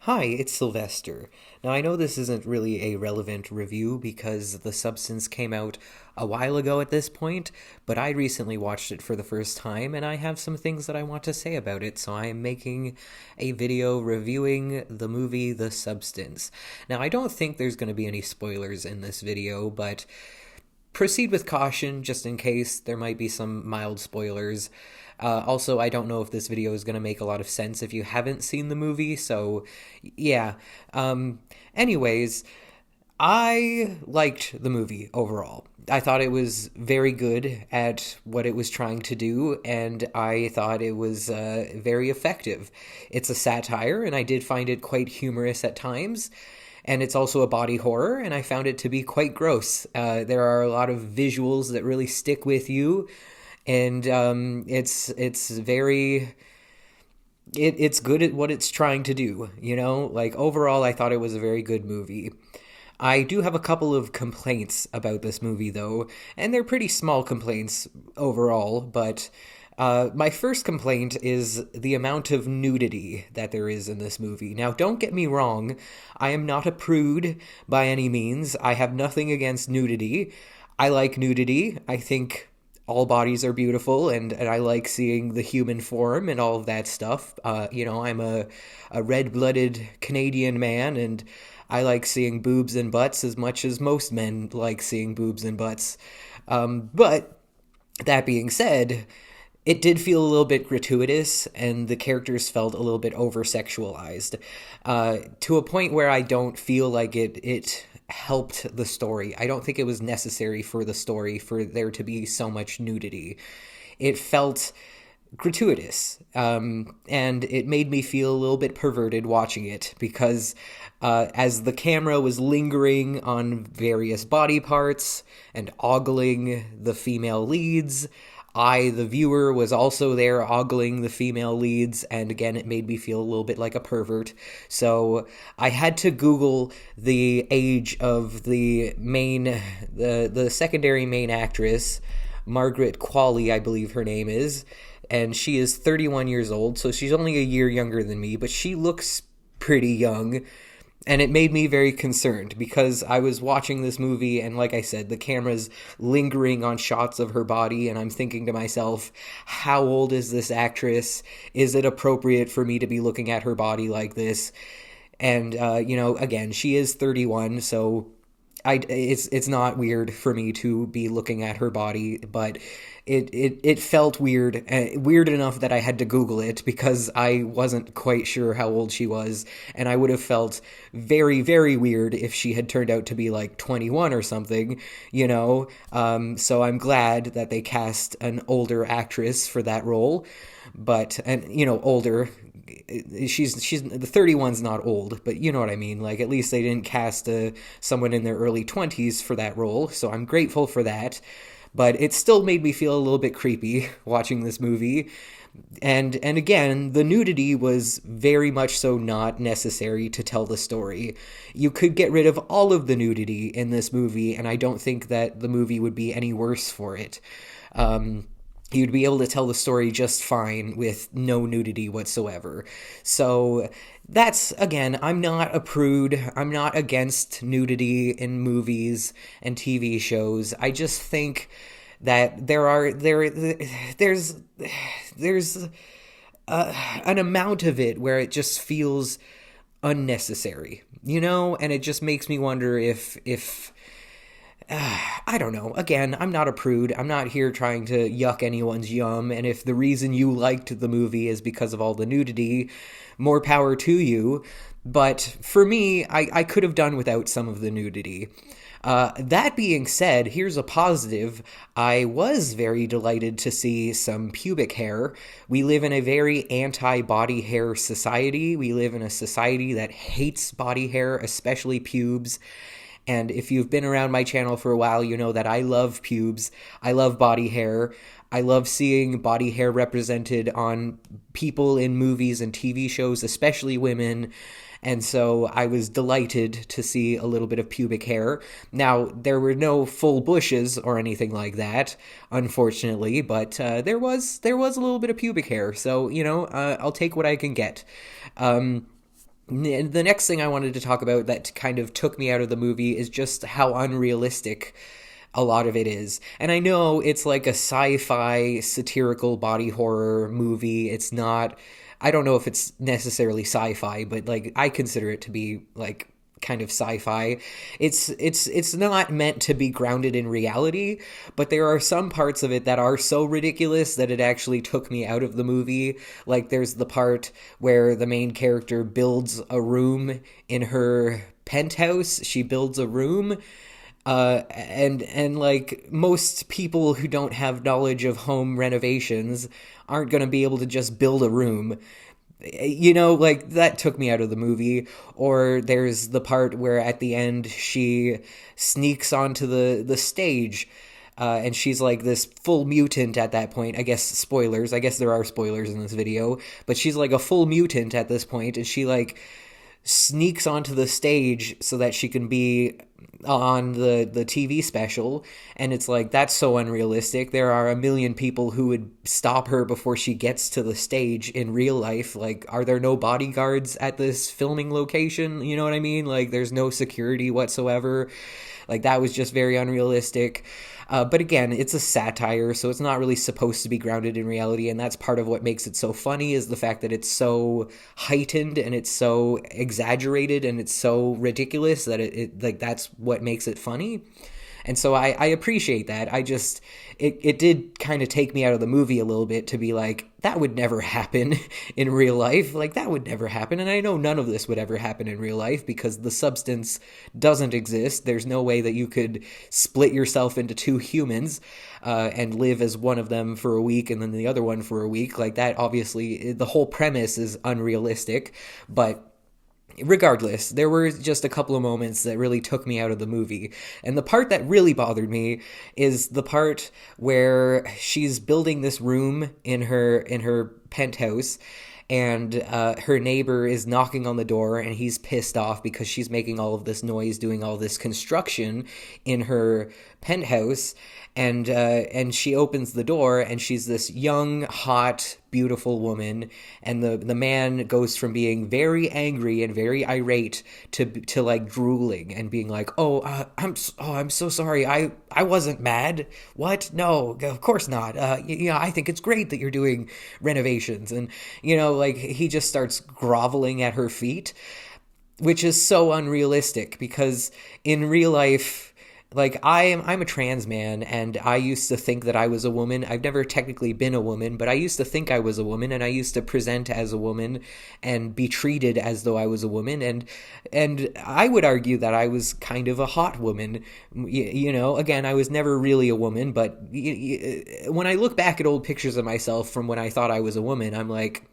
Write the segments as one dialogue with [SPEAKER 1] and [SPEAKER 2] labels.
[SPEAKER 1] Hi, it's Sylvester. Now, I know this isn't really a relevant review because The Substance came out a while ago at this point, but I recently watched it for the first time and I have some things that I want to say about it, so I am making a video reviewing the movie The Substance. Now, I don't think there's going to be any spoilers in this video, but proceed with caution just in case there might be some mild spoilers. Also, I don't know if this video is going to make a lot of sense if you haven't seen the movie, so yeah. Anyways, I liked the movie overall. I thought it was very good at what it was trying to do, and I thought it was very effective. It's a satire, and I did find it quite humorous at times. And it's also a body horror, and I found it to be quite gross. There are a lot of visuals that really stick with you, and it's very it's good at what it's trying to do. Like overall, I thought it was a very good movie. I do have a couple of complaints about this movie, though, and they're pretty small complaints overall, but my first complaint is the amount of nudity that there is in this movie. Now, don't get me wrong, I am not a prude by any means. I have nothing against nudity. I like nudity. I think all bodies are beautiful, and I like seeing the human form and all of that stuff. I'm a red-blooded Canadian man, and I like seeing boobs and butts as much as most men like seeing boobs and butts. But that being said, it did feel a little bit gratuitous, and the characters felt a little bit over sexualized, to a point where I don't feel like it helped the story. I don't think it was necessary for the story for there to be so much nudity. It felt gratuitous, and it made me feel a little bit perverted watching it because as the camera was lingering on various body parts and ogling the female leads, I, the viewer, was also there ogling the female leads, and again, it made me feel a little bit like a pervert. So I had to Google the age of the secondary main actress, Margaret Qualley, I believe her name is, and she is 31 years old, so she's only a year younger than me, but she looks pretty young. And it made me very concerned because I was watching this movie and, like I said, the camera's lingering on shots of her body, and I'm thinking to myself, how old is this actress? Is it appropriate for me to be looking at her body like this? And, again, she is 31, so it's not weird for me to be looking at her body, but it felt weird, weird enough that I had to Google it because I wasn't quite sure how old she was, and I would have felt very, very weird if she had turned out to be like 21 or something, so I'm glad that they cast an older actress for that role, but, and, older, she's the 31's not old, but you know what I mean. Like, at least they didn't cast someone in their early 20s for that role, so I'm grateful for that. But it still made me feel a little bit creepy watching this movie. And again, the nudity was very much so not necessary to tell the story. You could get rid of all of the nudity in this movie, and I don't think that the movie would be any worse for it. You'd be able to tell the story just fine with no nudity whatsoever. So that's, again, I'm not a prude. I'm not against nudity in movies and TV shows. I just think that there's an amount of it where it just feels unnecessary, and it just makes me wonder if I don't know. Again, I'm not a prude. I'm not here trying to yuck anyone's yum. And if the reason you liked the movie is because of all the nudity, more power to you. But for me, I could have done without some of the nudity. That being said, here's a positive. I was very delighted to see some pubic hair. We live in a very anti-body hair society. We live in a society that hates body hair, especially pubes. And if you've been around my channel for a while, you know that I love pubes. I love body hair. I love seeing body hair represented on people in movies and TV shows, especially women. And so I was delighted to see a little bit of pubic hair. Now, there were no full bushes or anything like that, unfortunately, but there was a little bit of pubic hair. So, I'll take what I can get. The next thing I wanted to talk about that kind of took me out of the movie is just how unrealistic a lot of it is. And I know it's like a sci-fi satirical body horror movie. It's not, I don't know if it's necessarily sci-fi, but like I consider it to be like kind of sci-fi. It's not meant to be grounded in reality, but there are some parts of it that are so ridiculous that it actually took me out of the movie. Like there's the part where the main character builds a room in her penthouse. She builds a room, and like most people who don't have knowledge of home renovations aren't going to be able to just build a room. You know, like that took me out of the movie. Or there's the part where at the end she sneaks onto the stage, and she's like this full mutant at that point. I guess spoilers. I guess there are spoilers in this video, but she's like a full mutant at this point, and she like sneaks onto the stage so that she can be on the TV special, and it's like that's so unrealistic. There are a million people who would stop her before she gets to the stage in real life. Like, are there no bodyguards at this filming location? You know what I mean? Like, there's no security whatsoever. Like, that was just very unrealistic. But again, it's a satire, so it's not really supposed to be grounded in reality, and that's part of what makes it so funny, is the fact that it's so heightened and it's so exaggerated and it's so ridiculous that it like that's what makes it funny. And so I appreciate that. It did kind of take me out of the movie a little bit to be like, that would never happen in real life. Like, that would never happen. And I know none of this would ever happen in real life because the substance doesn't exist. There's no way that you could split yourself into two humans and live as one of them for a week and then the other one for a week. Like, that obviously, the whole premise is unrealistic. But regardless, there were just a couple of moments that really took me out of the movie. And the part that really bothered me is the part where she's building this room in her penthouse, and her neighbor is knocking on the door, and he's pissed off because she's making all of this noise, doing all this construction in her penthouse. And she opens the door, and she's this young, hot, beautiful woman, and the man goes from being very angry and very irate to like drooling and being like, I'm so sorry, I wasn't mad. What? No, of course not. I think it's great that you're doing renovations. And like, he just starts groveling at her feet, which is so unrealistic because in real life, like, I'm a trans man, and I used to think that I was a woman. I've never technically been a woman, but I used to think I was a woman, and I used to present as a woman and be treated as though I was a woman, and I would argue that I was kind of a hot woman. Again, I was never really a woman, but when I look back at old pictures of myself from when I thought I was a woman, I'm like,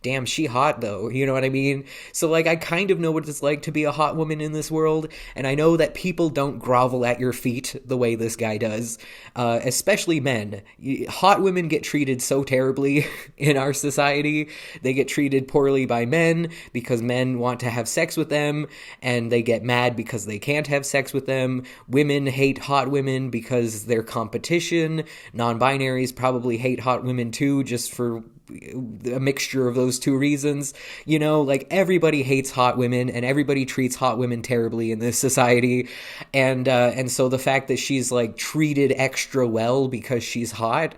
[SPEAKER 1] damn, she hot though, you know what I mean? So like, I kind of know what it's like to be a hot woman in this world, and I know that people don't grovel at your feet the way this guy does, especially men. Hot women get treated so terribly in our society. They get treated poorly by men because men want to have sex with them, and they get mad because they can't have sex with them. Women hate hot women because they're competition. Non-binaries probably hate hot women too, just for a mixture of those two reasons. Like, everybody hates hot women, and everybody treats hot women terribly in this society, and so the fact that she's like treated extra well because she's hot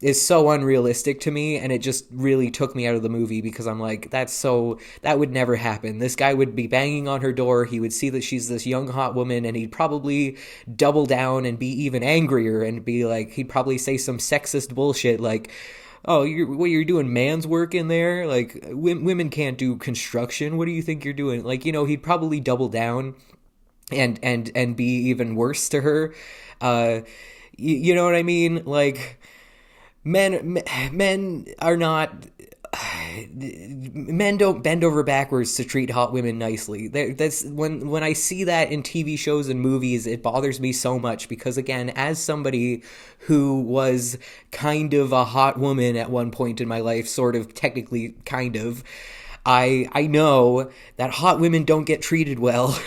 [SPEAKER 1] is so unrealistic to me, and it just really took me out of the movie because I'm like, that would never happen. This guy would be banging on her door, he would see that she's this young hot woman, and he'd probably double down and be even angrier and be like, he'd probably say some sexist bullshit like, oh, you're doing man's work in there? Like, women can't do construction. What do you think you're doing? Like, he'd probably double down and be even worse to her. You know what I mean? Like, men are not... Men don't bend over backwards to treat hot women nicely. That's when I see that in TV shows and movies, it bothers me so much because, again, as somebody who was kind of a hot woman at one point in my life, sort of, technically, kind of, I know that hot women don't get treated well,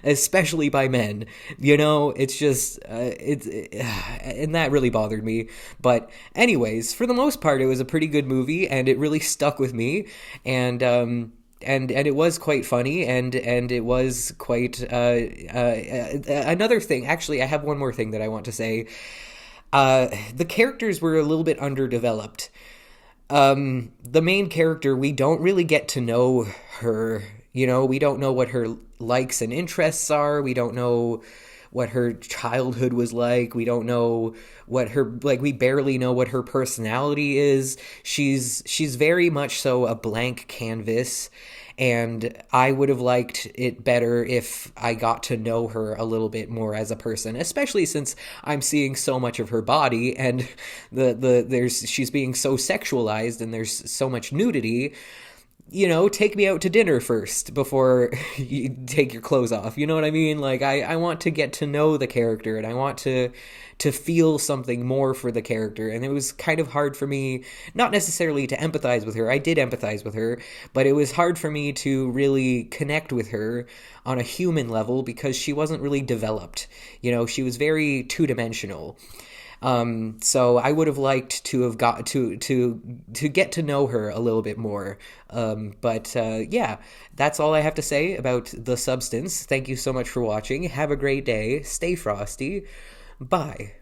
[SPEAKER 1] especially by men. It's just, and that really bothered me. But anyways, for the most part, it was a pretty good movie, and it really stuck with me. And and it was quite funny, and it was quite another thing. Actually, I have one more thing that I want to say. The characters were a little bit underdeveloped. The main character, we don't really get to know her. We don't know what her likes and interests are. We don't know what her childhood was like. We don't know what her, like, we barely know what her personality is. She's very much so a blank canvas, and I would have liked it better if I got to know her a little bit more as a person, especially since I'm seeing so much of her body, and there's she's being so sexualized, and there's so much nudity. Take me out to dinner first before you take your clothes off. You know what I mean? Like, I want to get to know the character, and I want to feel something more for the character. And it was kind of hard for me, not necessarily to empathize with her. I did empathize with her, but it was hard for me to really connect with her on a human level because she wasn't really developed. She was very two-dimensional. So I would have liked to have got to get to know her a little bit more. But yeah, that's all I have to say about The Substance. Thank you so much for watching. Have a great day. Stay frosty. Bye.